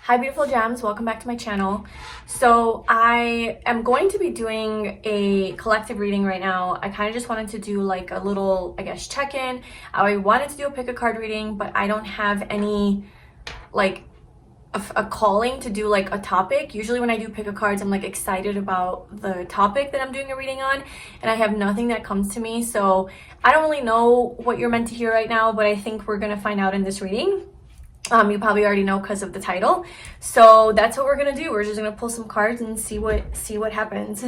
Hi beautiful gems, welcome back to my channel. So I am going to be doing a collective reading right now. I kind of just wanted to do like a little, I guess, check-in. I wanted to do a pick a card reading, but I don't have any like a calling to do like a topic. Usually when I do pick a cards, I'm like excited about the topic that I'm doing a reading on, and I have nothing that comes to me. So I don't really know what you're meant to hear right now, but I think we're gonna find out in this reading. You probably already know because of the title. So that's what we're gonna do. We're just gonna pull some cards and see what happens.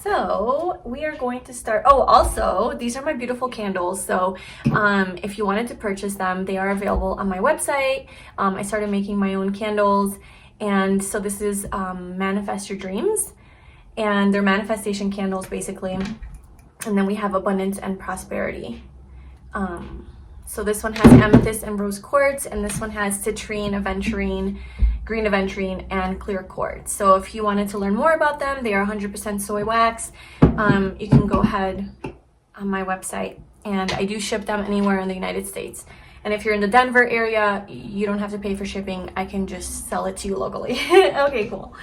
So we are going to start. Oh, also, these are my beautiful candles. So if you wanted to purchase them, they are available on my website. I started making my own candles, and so this is Manifest Your Dreams, and they're manifestation candles basically. And then we have abundance and prosperity. So this one has amethyst and rose quartz, and this one has citrine, aventurine, green aventurine, and clear quartz. So if you wanted to learn more about them, they are 100% soy wax. You can go ahead on my website, and I do ship them anywhere in the United States. And if you're in the Denver area, you don't have to pay for shipping. I can just sell it to you locally. Okay, cool.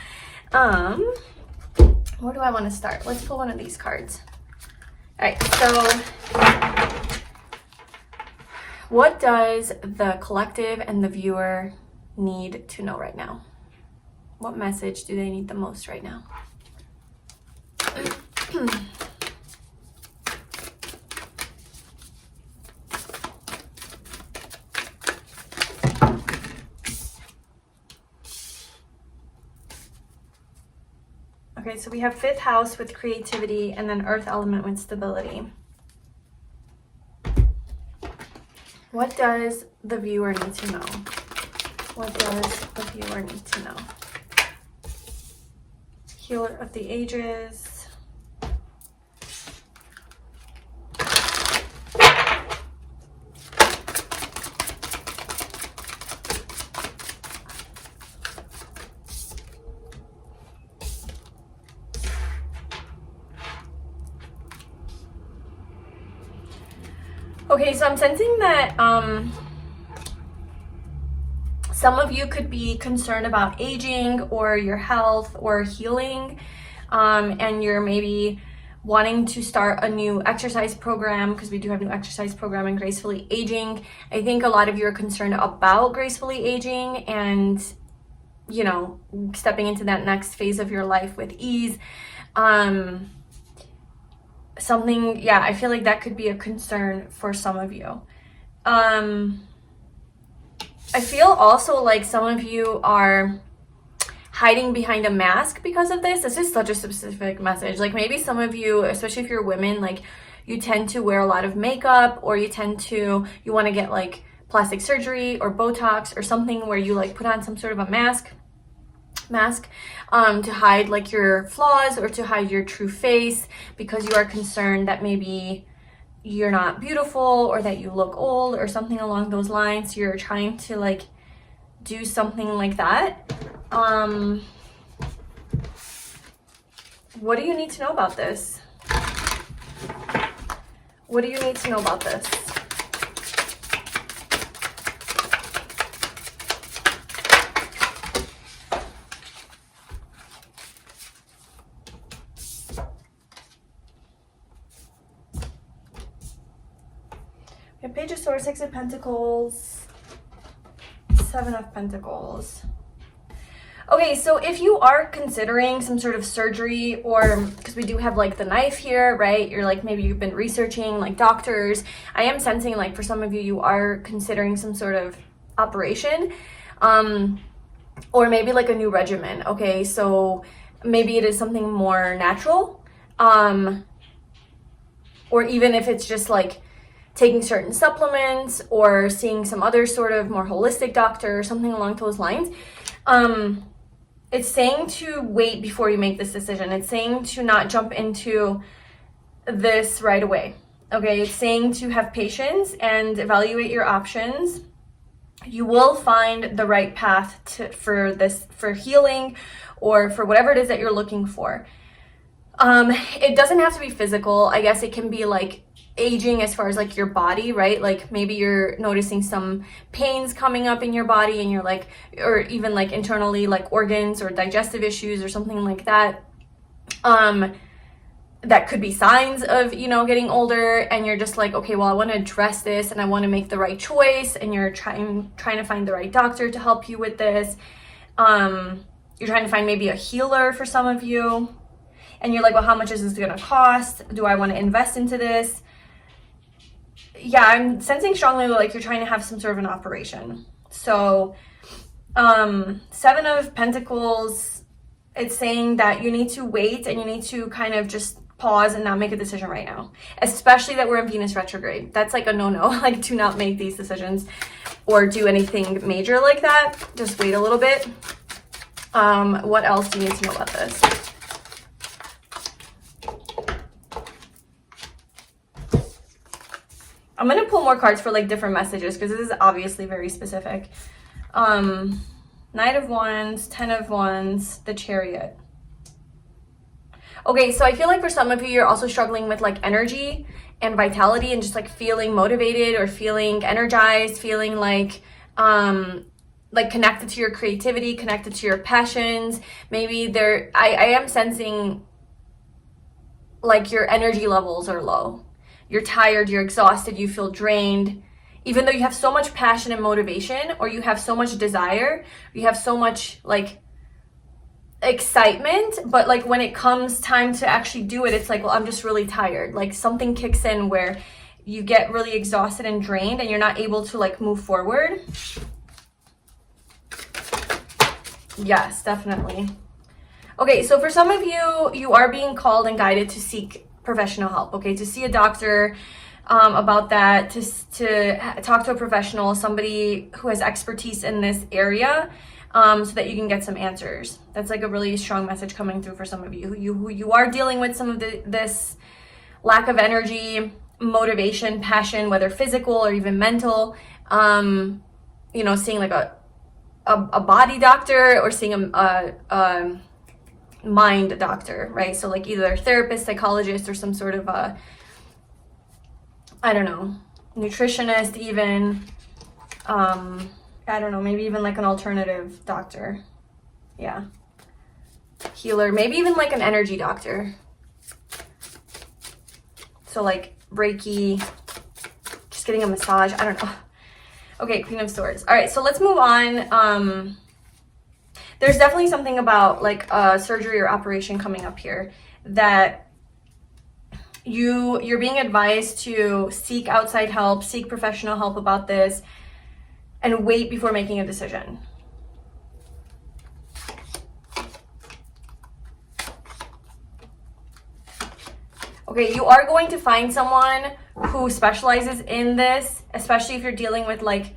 Where do I want to start? Let's pull one of these cards. All right, so what does the collective and the viewer need to know right now? What message do they need the most right now? Okay, so we have fifth house with creativity and then earth element with stability. What does the viewer need to know? What does the viewer need to know? Healer of the Ages. Okay, so I'm sensing that some of you could be concerned about aging or your health or healing, and you're maybe wanting to start a new exercise program, because we do have new exercise program in Gracefully Aging. I think a lot of you are concerned about gracefully aging and, you know, stepping into that next phase of your life with ease. Something, yeah, I feel like that could be a concern for some of you. I feel also like some of you are hiding behind a mask because of this. This is such a specific message. Like maybe some of you, especially if you're women, like you tend to wear a lot of makeup, or you want to get like plastic surgery or Botox or something where you like put on some sort of a mask to hide like your flaws or to hide your true face, because you are concerned that maybe you're not beautiful or that you look old or something along those lines. You're trying to like do something like that. What do you need to know about this? What do you need to know about this? Page of Swords, Six of Pentacles, Seven of Pentacles. Okay, so if you are considering some sort of surgery, or because we do have like the knife here, right? You're like, maybe you've been researching like doctors. I am sensing like for some of you, you are considering some sort of operation, or maybe like a new regimen. Okay, so maybe it is something more natural, or even if it's just like taking certain supplements or seeing some other sort of more holistic doctor or something along those lines. It's saying to wait before you make this decision. It's saying to not jump into this right away. Okay, it's saying to have patience and evaluate your options. You will find the right path for healing, or for whatever it is that you're looking for. It doesn't have to be physical. I guess it can be like aging as far as like your body, right? Like maybe you're noticing some pains coming up in your body and you're like, or even like internally, like organs or digestive issues or something like that. That could be signs of, you know, getting older, and you're just like, okay, well, I want to address this and I want to make the right choice, and you're trying to find the right doctor to help you with this. You're trying to find maybe a healer for some of you, and you're like, well, how much is this going to cost? Do I want to invest into this? Yeah, I'm sensing strongly like you're trying to have some sort of an operation. So, 7 of Pentacles, it's saying that you need to wait and you need to kind of just pause and not make a decision right now, especially that we're in Venus retrograde. That's like a no-no. Like, do not make these decisions or do anything major like that. Just wait a little bit. What else do you need to know about this? I'm going to pull more cards for like different messages because this is obviously very specific. Knight of Wands, 10 of Wands, the Chariot. Okay, so I feel like for some of you, you're also struggling with like energy and vitality and just like feeling motivated or feeling energized, feeling like connected to your creativity, connected to your passions. Maybe I am sensing like your energy levels are low. You're tired, you're exhausted, you feel drained. Even though you have so much passion and motivation, or you have so much desire, you have so much like excitement, but like when it comes time to actually do it, it's like, well, I'm just really tired. Like something kicks in where you get really exhausted and drained and you're not able to like move forward. Yes, definitely. Okay, so for some of you, you are being called and guided to seek professional help, okay? To see a doctor about that, to talk to a professional, somebody who has expertise in this area, so that you can get some answers. That's like a really strong message coming through for some of you who you are dealing with some of this lack of energy, motivation, passion, whether physical or even mental. You know, seeing like a body doctor or seeing a mind doctor, right? So like either a therapist, psychologist, or some sort of I don't know, nutritionist even. I don't know, maybe even like an alternative doctor. Yeah. Healer, maybe even like an energy doctor. So like Reiki, just getting a massage, I don't know. Okay, Queen of Swords. All right, so let's move on. There's definitely something about like surgery or operation coming up here that you're being advised to seek outside help, seek professional help about this, and wait before making a decision. Okay, you are going to find someone who specializes in this, especially if you're dealing with like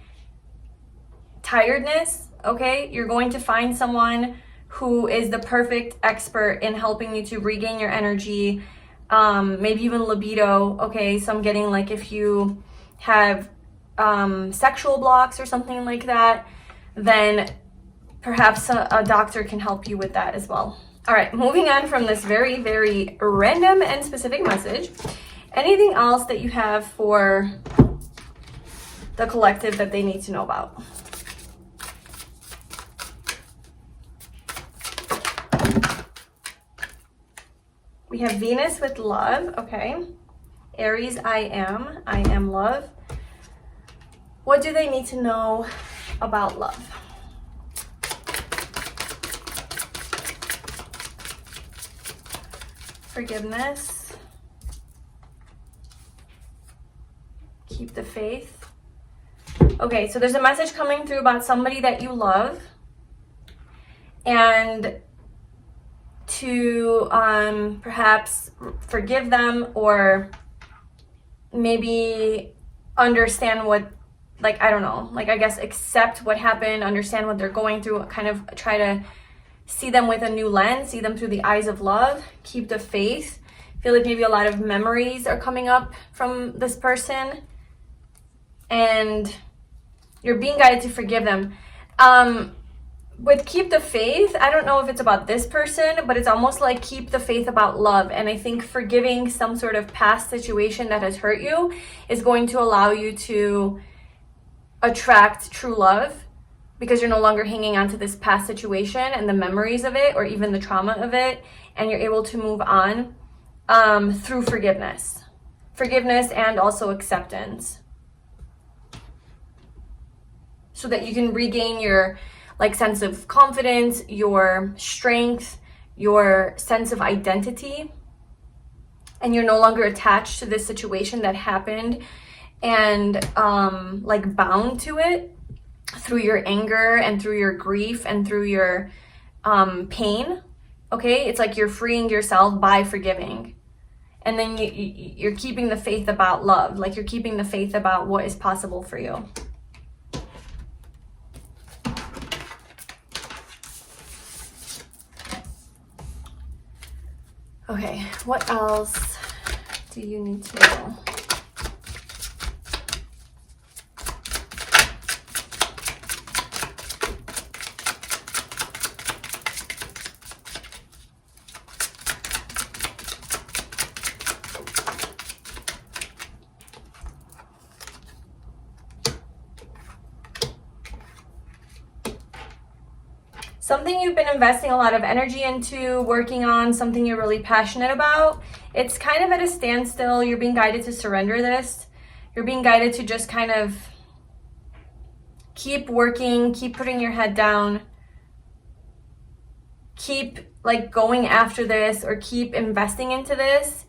tiredness, okay? You're going to find someone who is the perfect expert in helping you to regain your energy, maybe even libido, okay? So I'm getting like if you have sexual blocks or something like that, then perhaps a doctor can help you with that as well. All right, moving on from this very, very random and specific message. Anything else that you have for the collective that they need to know about? We have Venus with love, okay? Aries, I am love. What do they need to know about love? Forgiveness. Keep the faith. Okay, so there's a message coming through about somebody that you love, and to perhaps forgive them, or maybe understand what, like, I don't know, like I guess accept what happened, understand what they're going through, kind of try to see them with a new lens, see them through the eyes of love, keep the faith. I feel like maybe a lot of memories are coming up from this person, and you're being guided to forgive them. with keep the faith, I don't know if it's about this person, but it's almost like keep the faith about love. And I think forgiving some sort of past situation that has hurt you is going to allow you to attract true love, because you're no longer hanging on to this past situation and the memories of it, or even the trauma of it, and you're able to move on through forgiveness and also acceptance, so that you can regain your like sense of confidence, your strength, your sense of identity, and you're no longer attached to this situation that happened and like bound to it through your anger and through your grief and through your pain. Okay, it's like you're freeing yourself by forgiving, and then you're keeping the faith about love, like you're keeping the faith about what is possible for you. Okay, what else do you need to know? Something you've been investing a lot of energy into, working on, something you're really passionate about, it's kind of at a standstill. You're being guided to surrender this. You're being guided to just kind of keep working, keep putting your head down, keep like going after this, or keep investing into this.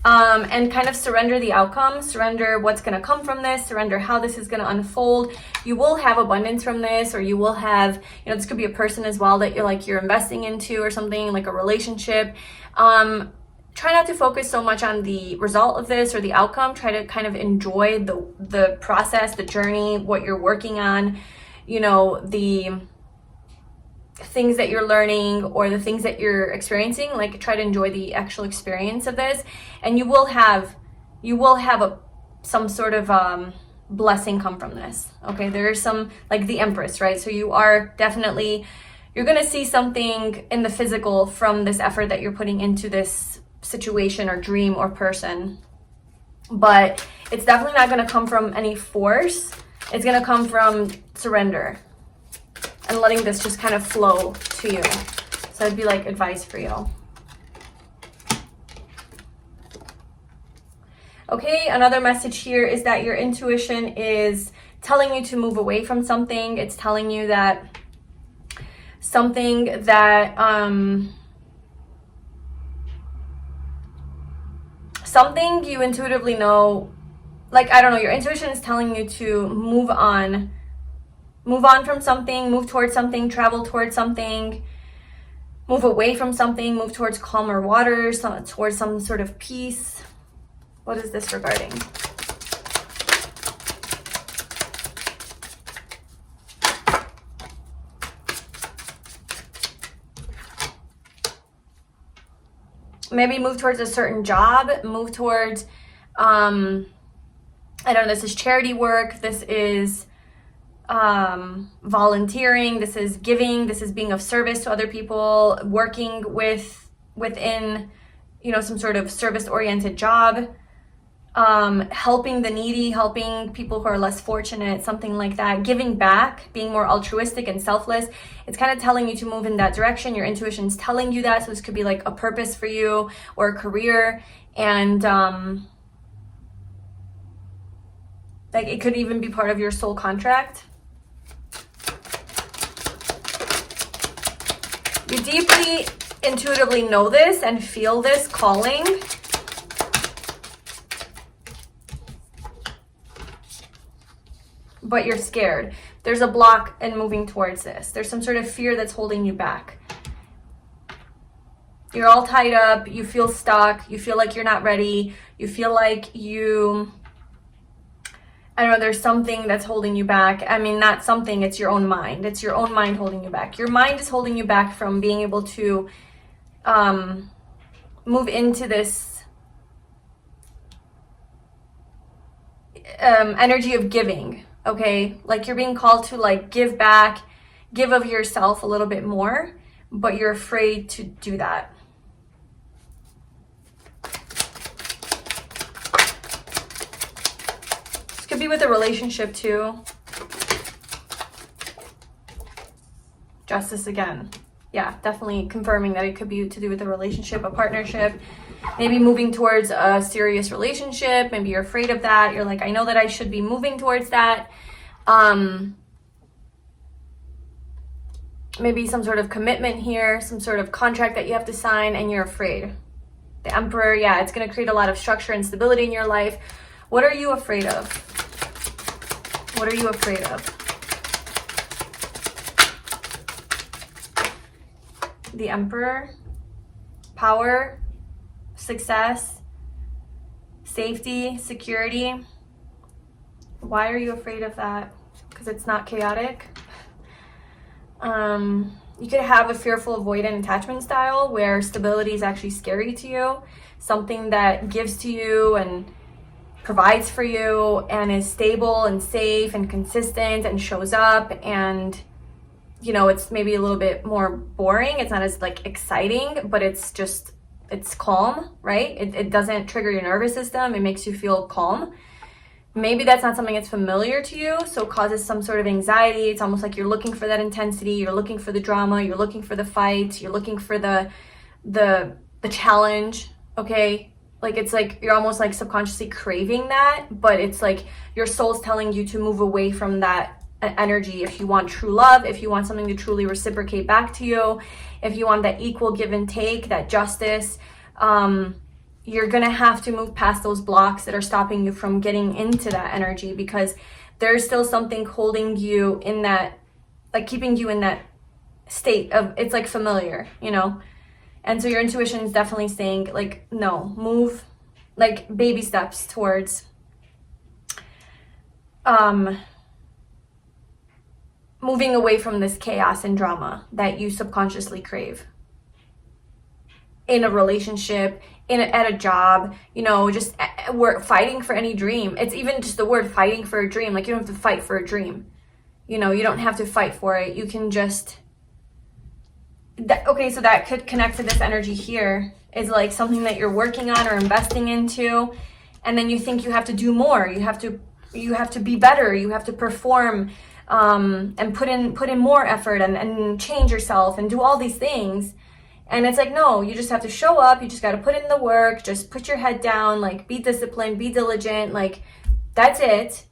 And kind of surrender the outcome, surrender what's going to come from this, surrender how this is going to unfold. You will have abundance from this, or you will have, this could be a person as well that you're investing into, or something like a relationship. Try not to focus so much on the result of this or the outcome. Try to kind of enjoy the process, the journey, what you're working on, the things that you're learning or the things that you're experiencing. Like, try to enjoy the actual experience of this, and you will have some sort of blessing come from this. Okay, there is some, like the Empress, right? So you're gonna see something in the physical from this effort that you're putting into this situation or dream or person, but it's definitely not going to come from any force. It's going to come from surrender and letting this just kind of flow to you. So it'd be like advice for you. Okay, another message here is that your intuition is telling you to move away from something. It's telling you that something that something you intuitively know, like, I don't know, your intuition is telling you to move on from something, move towards something, travel towards something, move away from something, move towards calmer waters, towards some sort of peace. What is this regarding? Maybe move towards a certain job, move towards, I don't know, this is charity work, this is volunteering, this is giving, this is being of service to other people, working within, some sort of service-oriented job, helping the needy, helping people who are less fortunate, something like that, giving back, being more altruistic and selfless. It's kind of telling you to move in that direction. Your intuition's telling you that. So this could be like a purpose for you or a career, and like it could even be part of your soul contract. You deeply intuitively know this and feel this calling. But you're scared. There's a block in moving towards this. There's some sort of fear that's holding you back. You're all tied up. You feel stuck. You feel like you're not ready. You feel like I don't know, there's something that's holding you back. I mean, not something, it's your own mind. It's your own mind holding you back. Your mind is holding you back from being able to move into this energy of giving. Okay, like you're being called to like give back give of yourself a little bit more, but you're afraid to do that. This could be with a relationship too. Justice again. Yeah, definitely confirming that it could be to do with a relationship, a partnership, maybe moving towards a serious relationship. Maybe you're afraid of that. You're like, I know that I should be moving towards that. Maybe some sort of commitment here, some sort of contract that you have to sign, and you're afraid. The Emperor, yeah, it's going to create a lot of structure and stability in your life. What are you afraid of? What are you afraid of? The Emperor, power, success, safety, security. Why are you afraid of that? Because it's not chaotic. You could have a fearful, avoidant attachment style where stability is actually scary to you. Something that gives to you and provides for you and is stable and safe and consistent and shows up, and you know, it's maybe a little bit more boring. It's not as like exciting, but it's calm, right? It doesn't trigger your nervous system. It makes you feel calm. Maybe that's not something that's familiar to you, so it causes some sort of anxiety. It's almost like you're looking for that intensity, you're looking for the drama, you're looking for the fight, you're looking for the challenge, okay? Like it's like you're almost like subconsciously craving that, but it's like your soul's telling you to move away from that energy. If you want true love, if you want something to truly reciprocate back to you, if you want that equal give and take, that justice, you're gonna have to move past those blocks that are stopping you from getting into that energy, because there's still something holding you in that, like keeping you in that state of, it's like familiar, you know? And so your intuition is definitely saying like, no, move like baby steps towards moving away from this chaos and drama that you subconsciously crave in a relationship, at a job, you know, just we're fighting for any dream. It's even just the word fighting for a dream. Like you don't have to fight for a dream. You know, you don't have to fight for it. You can just, okay, so that could connect to this energy here is like something that you're working on or investing into. And then you think you have to do more. You have to be better. You have to perform, and put in more effort and change yourself and do all these things. And it's like, no, you just have to show up. You just got to put in the work. Just put your head down, like be disciplined, be diligent. Like that's it.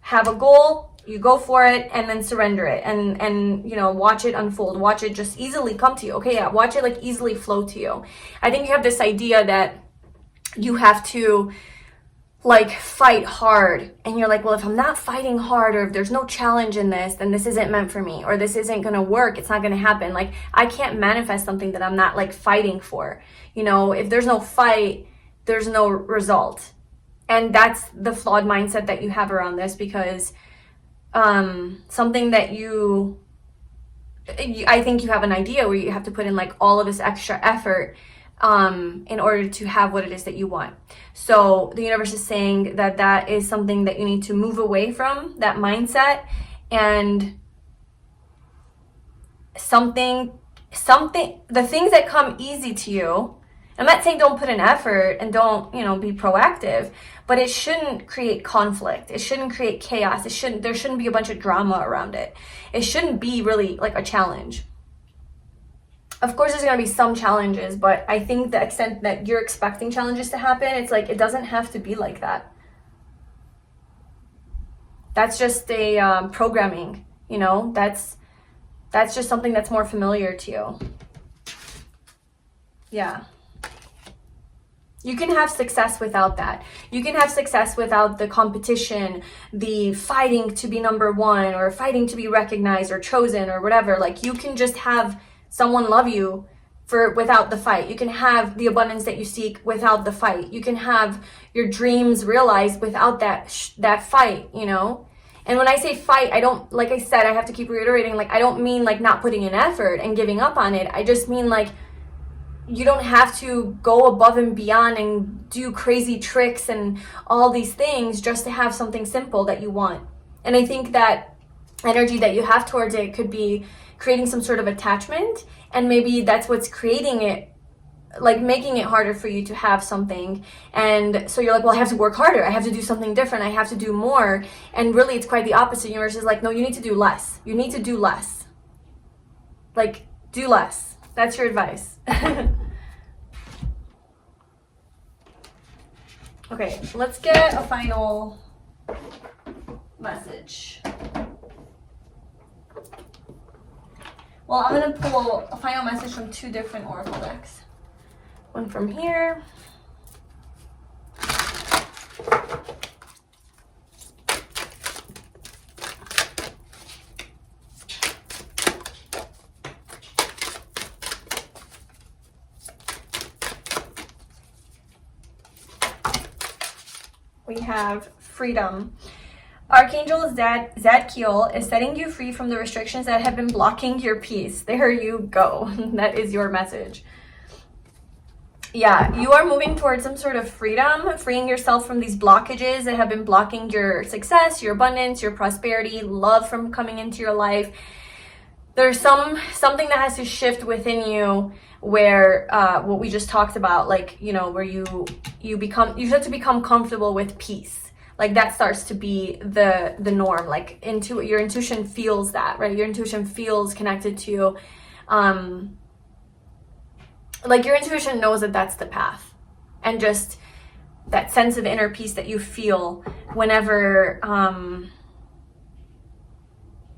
Have a goal, you go for it, and then surrender it. And you know, watch it unfold. Watch it just easily come to you. Okay, yeah, watch it like easily flow to you. I think you have this idea that you have to like fight hard, and you're like, well, if I'm not fighting hard, or if there's no challenge in this, then this isn't meant for me, or this isn't gonna work, it's not gonna happen. Like I can't manifest something that I'm not like fighting for. You know, if there's no fight, there's no result. And that's the flawed mindset that you have around this, because something that I think you have an idea where you have to put in like all of this extra effort in order to have what it is that you want. So the universe is saying that that is something that you need to move away from, that mindset, and the things that come easy to you. I'm not saying don't put in effort and don't, you know, be proactive, but it shouldn't create conflict. It shouldn't create chaos. There shouldn't be a bunch of drama around it. It shouldn't be really like a challenge. Of course, there's going to be some challenges, but I think the extent that you're expecting challenges to happen, it's like, it doesn't have to be like that. That's just a programming, you know, that's just something that's more familiar to you. Yeah. You can have success without that. You can have success without the competition, the fighting to be number one, or fighting to be recognized or chosen or whatever. Like you can just have someone love you without the fight. You can have the abundance that you seek without the fight. You can have your dreams realized without that fight, you know? And when I say fight, I don't, like I said, I have to keep reiterating, like I don't mean like not putting in effort and giving up on it. I just mean like you don't have to go above and beyond and do crazy tricks and all these things just to have something simple that you want. And I think that energy that you have towards it could be creating some sort of attachment, and maybe that's what's creating it, like making it harder for you to have something. And so you're like, well, I have to work harder, I have to do something different, I have to do more. And really it's quite the opposite. Universe is like, no, you need to do less. You need to do less. Like, do less. That's your advice. Okay, let's get a final message. Well, I'm going to pull a final message from 2 different oracle decks. One from here. We have freedom. Archangel Zadkiel is setting you free from the restrictions that have been blocking your peace. There you go. That is your message. Yeah, you are moving towards some sort of freedom, freeing yourself from these blockages that have been blocking your success, your abundance, your prosperity, love from coming into your life. There's something that has to shift within you where what we just talked about, like, you know, where you have to become comfortable with peace. Like that starts to be the norm. Like your intuition feels that, right? Your intuition feels connected to like your intuition knows that that's the path. And just that sense of inner peace that you feel whenever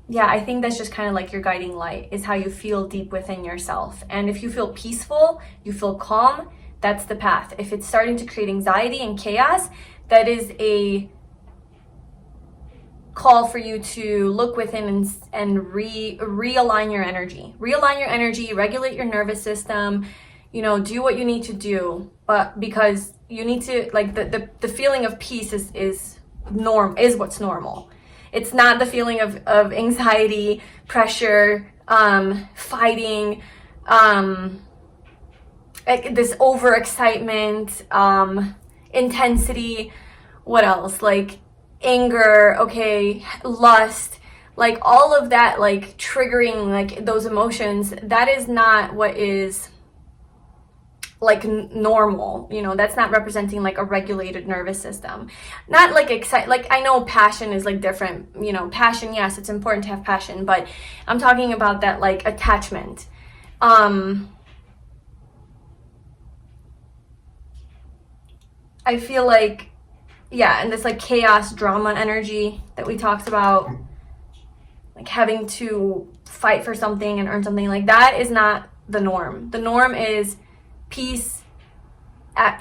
yeah, I think that's just kind of like your guiding light, is how you feel deep within yourself. And if you feel peaceful, you feel calm, that's the path. If it's starting to create anxiety and chaos, that is a call for you to look within and realign your energy. Realign your energy, regulate your nervous system, you know, do what you need to do. But because you need to, like, the feeling of peace is what's normal. It's not the feeling of anxiety, pressure, fighting, this overexcitement, intensity. What else? Like anger, okay, lust, like all of that, like triggering, like those emotions. That is not what is like normal, you know. That's not representing like a regulated nervous system. Not like like, I know passion is like different, you know. Passion, yes, it's important to have passion, but I'm talking about that like attachment. I feel like, yeah, and this like chaos, drama energy that we talked about, like having to fight for something and earn something, like that is not the norm. The norm is peace,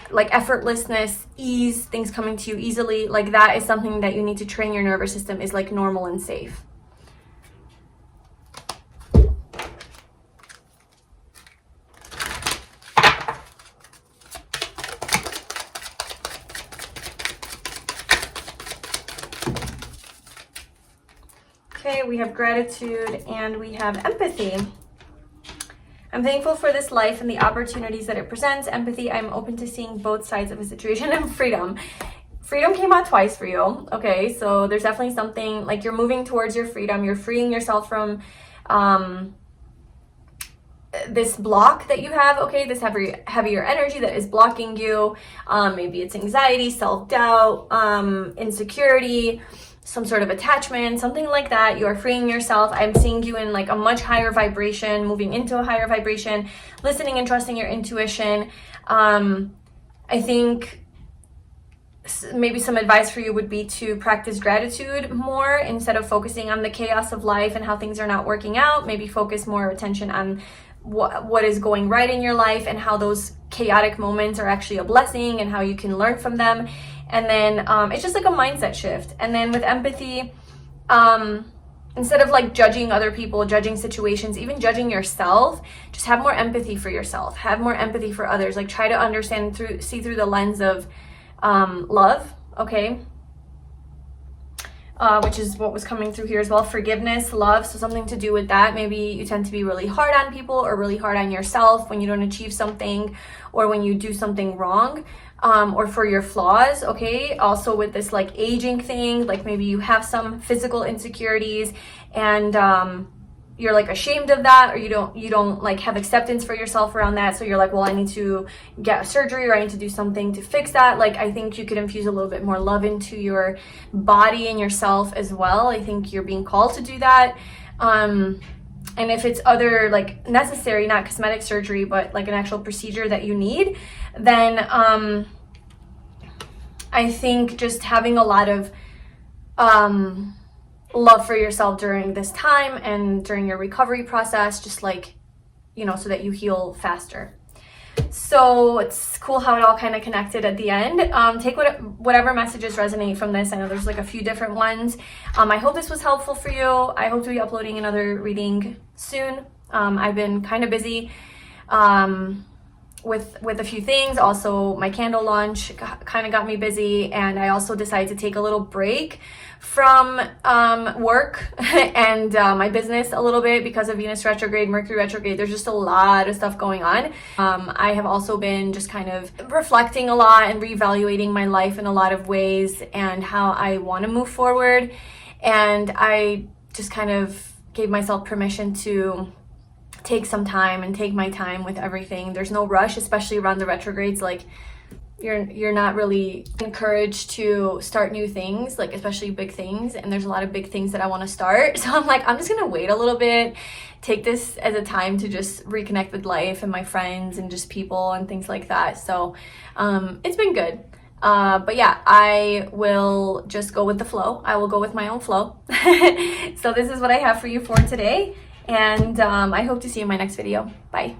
like effortlessness, ease, things coming to you easily. Like that is something that you need to train your nervous system is like normal and safe. Okay, we have gratitude and we have empathy. I'm thankful for this life and the opportunities that it presents. Empathy, I'm open to seeing both sides of a situation. And freedom. Freedom came out twice for you. Okay, so there's definitely something, like you're moving towards your freedom. You're freeing yourself from this block that you have, okay, this heavier energy that is blocking you. Maybe it's anxiety, self-doubt, insecurity, some sort of attachment, something like that. You are freeing yourself. I'm seeing you in like a much higher vibration, moving into a higher vibration, listening and trusting your intuition. I think maybe some advice for you would be to practice gratitude more instead of focusing on the chaos of life and how things are not working out. Maybe focus more attention on what is going right in your life and how those chaotic moments are actually a blessing and how you can learn from them. And then it's just like a mindset shift. And then with empathy, instead of like judging other people, judging situations, even judging yourself, just have more empathy for yourself, have more empathy for others. Like try to understand see through the lens of love, okay? Which is what was coming through here as well. Forgiveness, love, so something to do with that. Maybe you tend to be really hard on people or really hard on yourself when you don't achieve something or when you do something wrong. or for your flaws, okay? Also with this like aging thing, like maybe you have some physical insecurities and you're like ashamed of that, or you don't like have acceptance for yourself around that, so you're like, well, I need to get a surgery or I need to do something to fix that. Like I think you could infuse a little bit more love into your body and yourself as well. I think you're being called to do that. And if it's other like necessary, not cosmetic surgery, but like an actual procedure that you need, then I think just having a lot of love for yourself during this time and during your recovery process, just like, you know, so that you heal faster. So it's cool how it all kind of connected at the end. Take whatever messages resonate from this. I know there's like a few different ones. I hope this was helpful for you. I hope to be uploading another reading soon. I've been kind of busy with a few things. Also, my candle launch kind of got me busy, and I also decided to take a little break from work and my business a little bit because of Venus retrograde, Mercury retrograde. There's just a lot of stuff going on. I have also been just kind of reflecting a lot and reevaluating my life in a lot of ways and how I want to move forward. And I just kind of gave myself permission to take some time and take my time with everything. There's no rush, especially around the retrogrades. Like you're not really encouraged to start new things, like especially big things, and there's a lot of big things that I want to start. So I'm like, I'm just gonna wait a little bit, take this as a time to just reconnect with life and my friends and just people and things like that. So it's been good. But yeah, I will just go with the flow. I will go with my own flow. So this is what I have for you for today. And I hope to see you in my next video. Bye.